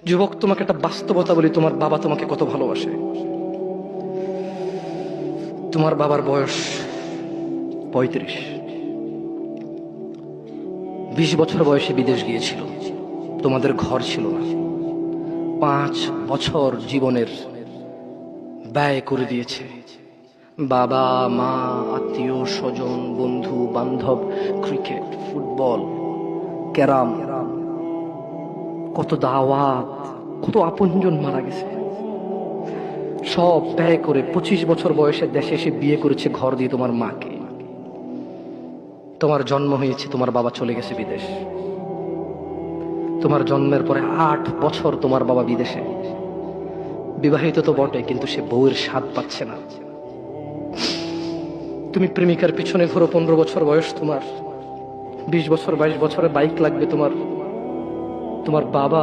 যুবক, তোমাকে একটা বাস্তবতা বলি, তোমার বাবা তোমাকে কত ভালোবাসে। তোমার বাবার বয়স 35। 20 বছর বয়সে বিদেশ গিয়েছিল, তোমাদের ঘর ছিল না। 5 বছর জীবনের ব্যয় করে দিয়েছে। বাবা মা, আত্মীয় স্বজন, বন্ধু বান্ধব, ক্রিকেট, ফুটবল, ক্যারাম, কত দাওয়াত, কত আপনজন মারা গেছে। সব ব্যয় করে 25 বছর বয়সে দেশে এসে বিয়ে করেছে ঘর দিয়ে তোমার মাকে। তোমার জন্ম হয়েছে, তোমার বাবা চলে গেছে বিদেশ। তোমার জন্মের পরে 8 বছর তোমার বাবা বিদেশে। বিবাহিত তো বটে, কিন্তু সে বউয়ের স্বাদ পাচ্ছে না। তুমি প্রেমিকার পিছনে ঘোরো, 15 বছর বয়স তোমার। 20 বছর 22 বছরে বাইক লাগবে তোমার। তোমার বাবা